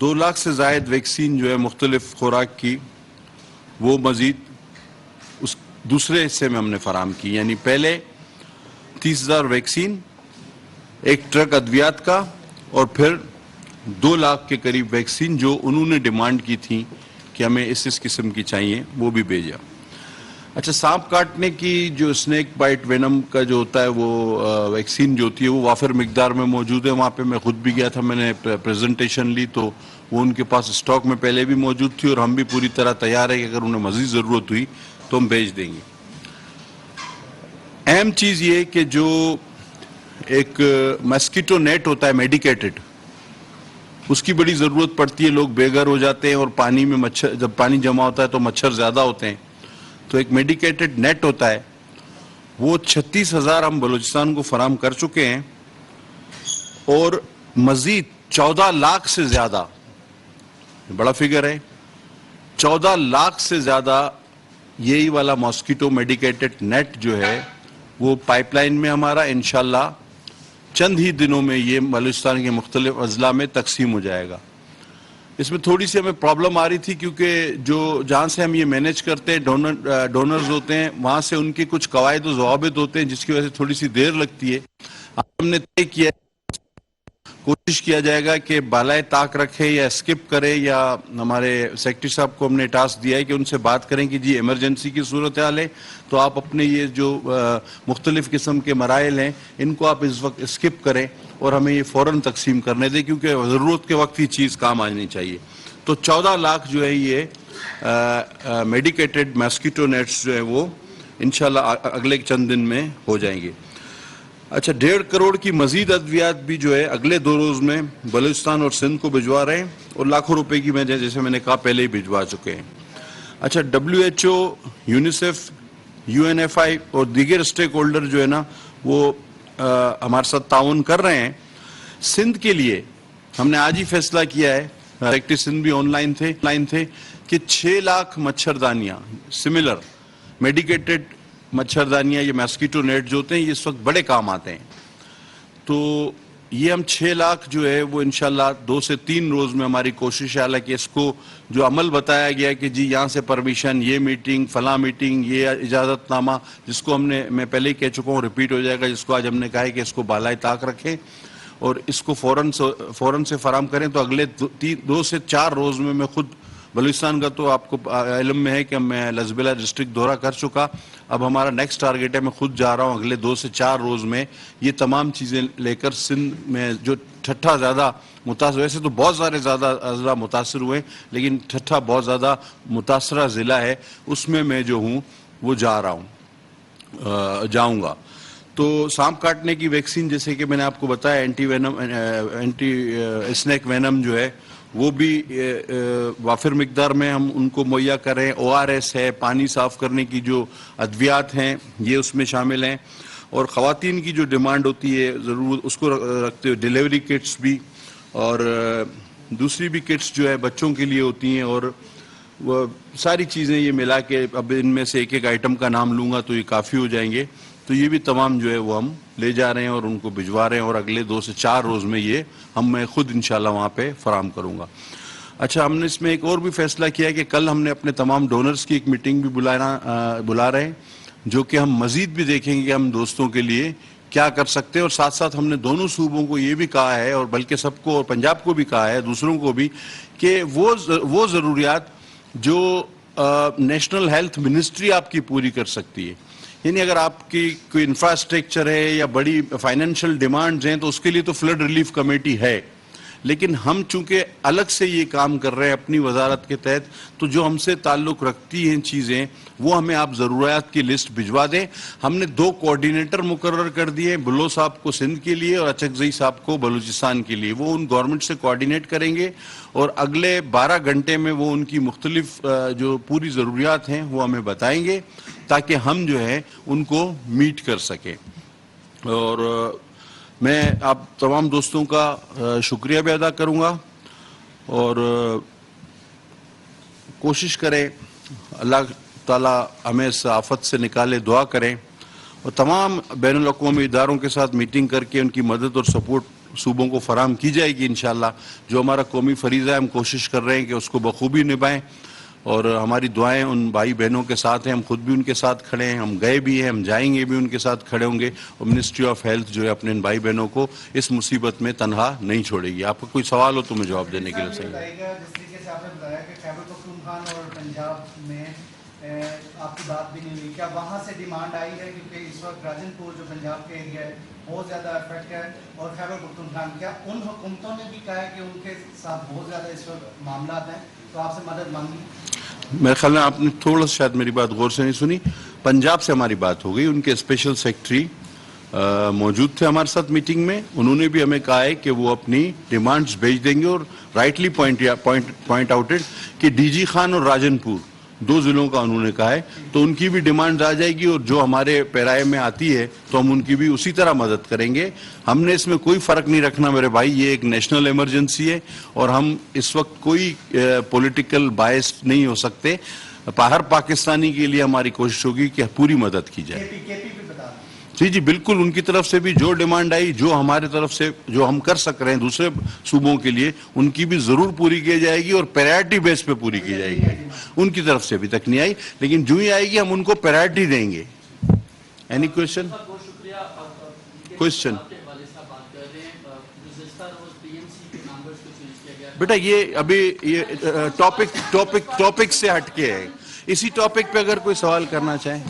2 لاکھ سے زائد ویکسین جو ہے مختلف خوراک کی وہ مزید اس دوسرے حصے میں ہم نے فراہم کی، یعنی پہلے 30,000 ویکسین، ایک ٹرک ادویات کا، اور پھر 2 لاکھ کے قریب ویکسین جو انہوں نے ڈیمانڈ کی تھی کہ ہمیں اس قسم کی چاہیے، وہ بھی بھیجا۔ اچھا، سانپ کاٹنے کی جو اسنیک بائٹ وینم کا جو ہوتا ہے وہ ویکسین جو ہوتی ہے وہ وافر مقدار میں موجود ہے، وہاں پہ میں خود بھی گیا تھا، میں نے پریزنٹیشن لی تو وہ ان کے پاس اسٹاک میں پہلے بھی موجود تھی، اور ہم بھی پوری طرح تیار ہے کہ اگر انہیں مزید ضرورت ہوئی تو ہم بھیج دیں گے۔ اہم چیز یہ کہ جو ایک مسکیٹو نیٹ ہوتا ہے میڈیکیٹڈ، اس کی بڑی ضرورت پڑتی ہے، لوگ بے گھر ہو جاتے ہیں اور پانی میں مچھر، جب پانی جمع ہوتا ہے تو مچھر زیادہ ہوتے ہیں، تو ایک میڈیکیٹڈ نیٹ ہوتا ہے، وہ 36,000 ہم بلوچستان کو فراہم کر چکے ہیں، اور مزید 14 لاکھ سے زیادہ، بڑا فگر ہے، 14 لاکھ سے زیادہ یہی والا ماسکیٹو میڈیکیٹڈ نیٹ جو ہے وہ پائپ لائن میں ہمارا انشاءاللہ چند ہی دنوں میں یہ بلوچستان کے مختلف اضلاع میں تقسیم ہو جائے گا۔ اس میں تھوڑی سی ہمیں پرابلم آ رہی تھی کیونکہ جہاں سے ہم یہ مینیج کرتے ہیں ڈونرز ہوتے ہیں، وہاں سے ان کے کچھ قواعد و ضوابط ہوتے ہیں جس کی وجہ سے تھوڑی سی دیر لگتی ہے۔ ہم نے طے کیا، کوشش کیا جائے گا کہ بالائے طاق رکھے یا اسکپ کرے، یا ہمارے سیکرٹری صاحب کو ہم نے ٹاسک دیا ہے کہ ان سے بات کریں کہ جی ایمرجنسی کی صورتحال ہے تو آپ اپنے یہ جو مختلف قسم کے مراحل ہیں ان کو آپ اس وقت اسکپ کریں اور ہمیں یہ فوراً تقسیم کرنے دیں، کیونکہ ضرورت کے وقت یہ چیز کام آنی چاہیے۔ تو 14 لاکھ جو ہے یہ میڈیکیٹڈ ماسکیٹو نیٹس جو ہے وہ انشاءاللہ اگلے چند دن میں ہو جائیں گے۔ اچھا، 1.5 کروڑ کی مزید ادویات بھی جو ہے اگلے 2 روز میں بلوچستان اور سندھ کو بھجوا رہے ہیں، اور لاکھوں روپے کی میں جیسے میں نے کہا پہلے ہی بھجوا چکے ہیں۔ اچھا، WHO، یونیسیف، UNFI اور دیگر اسٹیک ہولڈر جو ہے نا وہ ہمارے ساتھ تعاون کر رہے ہیں۔ سندھ کے لیے ہم نے آج ہی فیصلہ کیا ہے، سیکرٹری سندھ بھی آن لائن تھے کہ 6 لاکھ مچھردانیاں سملر میڈیکیٹڈ مچھردانیاں، یہ ماسکیٹو نیٹ جو ہوتے ہیں، یہ اس وقت بڑے کام آتے ہیں، تو یہ ہم 6 لاکھ جو ہے وہ انشاءاللہ 2 سے 3 روز میں ہماری کوشش ہے، حالانکہ اس کو جو عمل بتایا گیا کہ جی یہاں سے پرمیشن، یہ میٹنگ، فلاں میٹنگ، یہ اجازت نامہ، جس کو میں پہلے ہی کہہ چکا ہوں، ریپیٹ ہو جائے گا، جس کو آج ہم نے کہا ہے کہ اس کو بالائے طاق رکھیں اور اس کو فوراً سے فراہم کریں، تو اگلے 2 سے 4 روز میں خود بلوچستان کا تو آپ کو علم میں ہے کہ میں لزبیلہ ڈسٹرکٹ دورہ کر چکا، اب ہمارا نیکسٹ ٹارگیٹ ہے، میں خود جا رہا ہوں اگلے 2 سے 4 روز میں یہ تمام چیزیں لے کر سندھ میں جو ٹھٹھا زیادہ متاثر، ویسے تو بہت سارے زیادہ اضلاع متاثر ہوئے لیکن ٹھٹھا بہت زیادہ متاثرہ ضلع ہے، اس میں جو ہوں وہ جاؤں گا۔ تو سانپ کاٹنے کی ویکسین جیسے کہ میں نے آپ کو بتایا، اینٹی اسنیک وینم جو ہے وہ بھی وافر مقدار میں ہم ان کو مہیا کر رہے ہیں۔ ORS ہے، پانی صاف کرنے کی جو ادویات ہیں یہ اس میں شامل ہیں، اور خواتین کی جو ڈیمانڈ ہوتی ہے ضرور اس کو رکھتے ہوئے ڈیلیوری کٹس بھی، اور دوسری بھی کٹس جو ہے بچوں کے لیے ہوتی ہیں، اور وہ ساری چیزیں یہ ملا کے اب ان میں سے ایک ایک آئٹم کا نام لوں گا تو یہ کافی ہو جائیں گے، تو یہ بھی تمام جو ہے وہ ہم لے جا رہے ہیں اور ان کو بھجوا رہے ہیں، اور اگلے 2 سے 4 روز میں یہ میں خود انشاءاللہ وہاں پہ فراہم کروں گا۔ اچھا، ہم نے اس میں ایک اور بھی فیصلہ کیا ہے کہ کل ہم نے اپنے تمام ڈونرز کی ایک میٹنگ بھی بلا رہے ہیں، جو کہ ہم مزید بھی دیکھیں گے کہ ہم دوستوں کے لیے کیا کر سکتے ہیں، اور ساتھ ساتھ ہم نے دونوں صوبوں کو یہ بھی کہا ہے، اور بلکہ سب کو، اور پنجاب کو بھی کہا ہے، دوسروں کو بھی، کہ وہ ضروریات جو نیشنل ہیلتھ منسٹری آپ کی پوری کر سکتی ہے، یعنی اگر آپ کی کوئی انفراسٹرکچر ہے یا بڑی فائنینشیل ڈیمانڈز ہیں تو اس کے لیے تو فلڈ ریلیف کمیٹی ہے، لیکن ہم چونکہ الگ سے یہ کام کر رہے ہیں اپنی وزارت کے تحت، تو جو ہم سے تعلق رکھتی ہیں چیزیں وہ ہمیں آپ ضروریات کی لسٹ بھجوا دیں۔ ہم نے 2 کوارڈینیٹر مقرر کر دیے، بلو صاحب کو سندھ کے لیے اور اچکزئی صاحب کو بلوچستان کے لیے، وہ ان گورنمنٹ سے کوارڈینیٹ کریں گے اور اگلے 12 گھنٹے میں وہ ان کی مختلف جو پوری ضروریات ہیں وہ ہمیں بتائیں گے تاکہ ہم جو ہے ان کو میٹ کر سکیں۔ اور میں آپ تمام دوستوں کا شکریہ بھی ادا کروں گا، اور کوشش کریں اللہ تعالیٰ ہمیں اس آفت سے نکالے، دعا کریں، اور تمام بین الاقوامی اداروں کے ساتھ میٹنگ کر کے ان کی مدد اور سپورٹ صوبوں کو فراہم کی جائے گی انشاءاللہ. جو ہمارا قومی فریضہ ہے ہم کوشش کر رہے ہیں کہ اس کو بخوبی نبھائیں, اور ہماری دعائیں ان بھائی بہنوں کے ساتھ ہیں. ہم خود بھی ان کے ساتھ کھڑے ہیں, ہم گئے بھی ہیں, ہم جائیں گے بھی ان کے ساتھ کھڑے ہوں گے, اور منسٹری آف ہیلتھ جو ہے اپنے ان بھائی بہنوں کو اس مصیبت میں تنہا نہیں چھوڑے گی. آپ کا کوئی سوال ہو تو میں جواب دینے کے لیے صحیح. جس طریقے سے آپ نے بتایا کہ خیبر پختونخوا اور پنجاب میں آپ کی بات بھی نہیں ہوئی, کیا وہاں سے ڈیمانڈ آئی ہے؟ کیونکہ اس وقت راجن پور جو پنجاب کے ایریا ہے بہت زیادہ افیکٹ ہے, اور خیبر پختونخوا, کیا ان حکومتوں نے بھی کہا ہے کہ ان کے ساتھ بہت زیادہ اس وقت معاملات ہیں تو آپ سے مدد مانگی؟ میرے خیال میں آپ نے تھوڑا سا شاید میری بات غور سے نہیں سنی. پنجاب سے ہماری بات ہو گئی, ان کے اسپیشل سیکرٹری موجود تھے ہمارے ساتھ میٹنگ میں. انہوں نے بھی ہمیں کہا ہے کہ وہ اپنی ڈیمانڈز بھیج دیں گے, اور رائٹلی پوائنٹ آؤٹڈ کہ ڈی جی خان اور راجن پور دو ضلعوں کا انہوں نے کہا ہے, تو ان کی بھی ڈیمانڈ آ جائے گی, اور جو ہمارے پیرائے میں آتی ہے تو ہم ان کی بھی اسی طرح مدد کریں گے. ہم نے اس میں کوئی فرق نہیں رکھنا میرے بھائی, یہ ایک نیشنل ایمرجنسی ہے, اور ہم اس وقت کوئی پولیٹیکل بائس نہیں ہو سکتے. ہر پاکستانی کے لیے ہماری کوشش ہوگی کہ پوری مدد کی جائے. جی جی بالکل, ان کی طرف سے بھی جو ڈیمانڈ آئی, جو ہمارے طرف سے جو ہم کر سک رہے ہیں دوسرے صوبوں کے لیے, ان کی بھی ضرور پوری کی جائے گی, اور پریارٹی بیس پہ پوری کی جائے گی. ان کی طرف سے ابھی تک نہیں آئی, لیکن جو ہی آئے گی ہم ان کو پریارٹی دیں گے. Any question? کوشچن بیٹا, یہ ابھی یہ ٹاپک سے ہٹ کے ہے. اسی ٹاپک پہ اگر کوئی سوال کرنا چاہیں.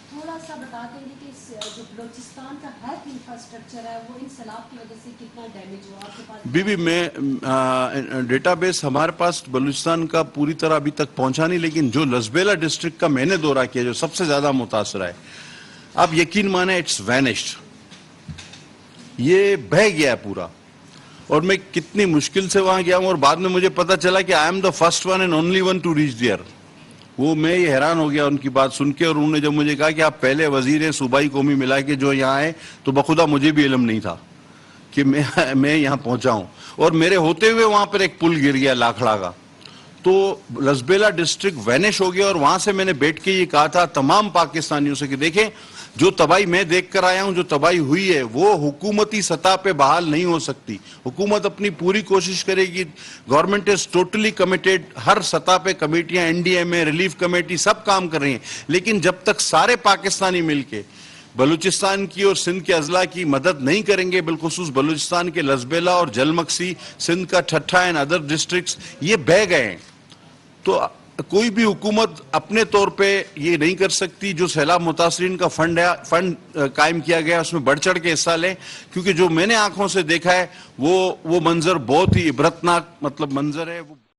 تھوڑا سا بتا دیں گے کہ جو بلوچستان کا ہیلتھ انفراسٹرکچر ہے وہ ان سیلاب کی وجہ سے کتنا ڈیمیج ہوا آپ کے پاس؟ بھی میں ڈیٹا بیس ہمارے پاس بلوچستان کا پوری طرح ابھی تک پہنچا نہیں, لیکن جو لسبیلا ڈسٹرکٹ کا میں نے دورہ کیا جو سب سے زیادہ متاثر ہے, آپ یقین مانیں اٹس وینشڈ, یہ بہہ گیا ہے پورا. اور میں کتنی مشکل سے وہاں گیا ہوں, اور بعد میں مجھے پتا چلا کہ I am the first one and only one to reach there. وہ میں یہ حیران ہو گیا ان کی بات سن کے, اور انہوں نے جب مجھے کہا کہ آپ پہلے وزیر ہیں صوبائی قومی ملا کے جو یہاں آئے, تو بخدا مجھے بھی علم نہیں تھا کہ میں یہاں پہنچا ہوں. اور میرے ہوتے ہوئے وہاں پر ایک پل گر گیا لاکھڑا کا, تو لسبیلا ڈسٹرکٹ وینش ہو گیا. اور وہاں سے میں نے بیٹھ کے یہ کہا تھا تمام پاکستانیوں سے کہ دیکھیں, جو تباہی میں دیکھ کر آیا ہوں, جو تباہی ہوئی ہے وہ حکومتی سطح پہ بحال نہیں ہو سکتی. حکومت اپنی پوری کوشش کرے گی, گورنمنٹ از ٹوٹلی کمیٹیڈ, ہر سطح پہ کمیٹیاں, این ڈی ایم اے, ریلیف کمیٹی سب کام کر رہی ہیں. لیکن جب تک سارے پاکستانی مل کے بلوچستان کی اور سندھ کے اضلاع کی مدد نہیں کریں گے, بالخصوص بلوچستان کے لسبیلا اور جل مکسی, سندھ کا ٹھٹھا اینڈ ادر ڈسٹرکٹس یہ بہہ گئے ہیں, تو کوئی بھی حکومت اپنے طور پہ یہ نہیں کر سکتی. جو سیلاب متاثرین کا فنڈ قائم کیا گیا اس میں بڑھ چڑھ کے حصہ لیں, کیونکہ جو میں نے آنکھوں سے دیکھا ہے وہ منظر بہت ہی عبرتناک منظر ہے.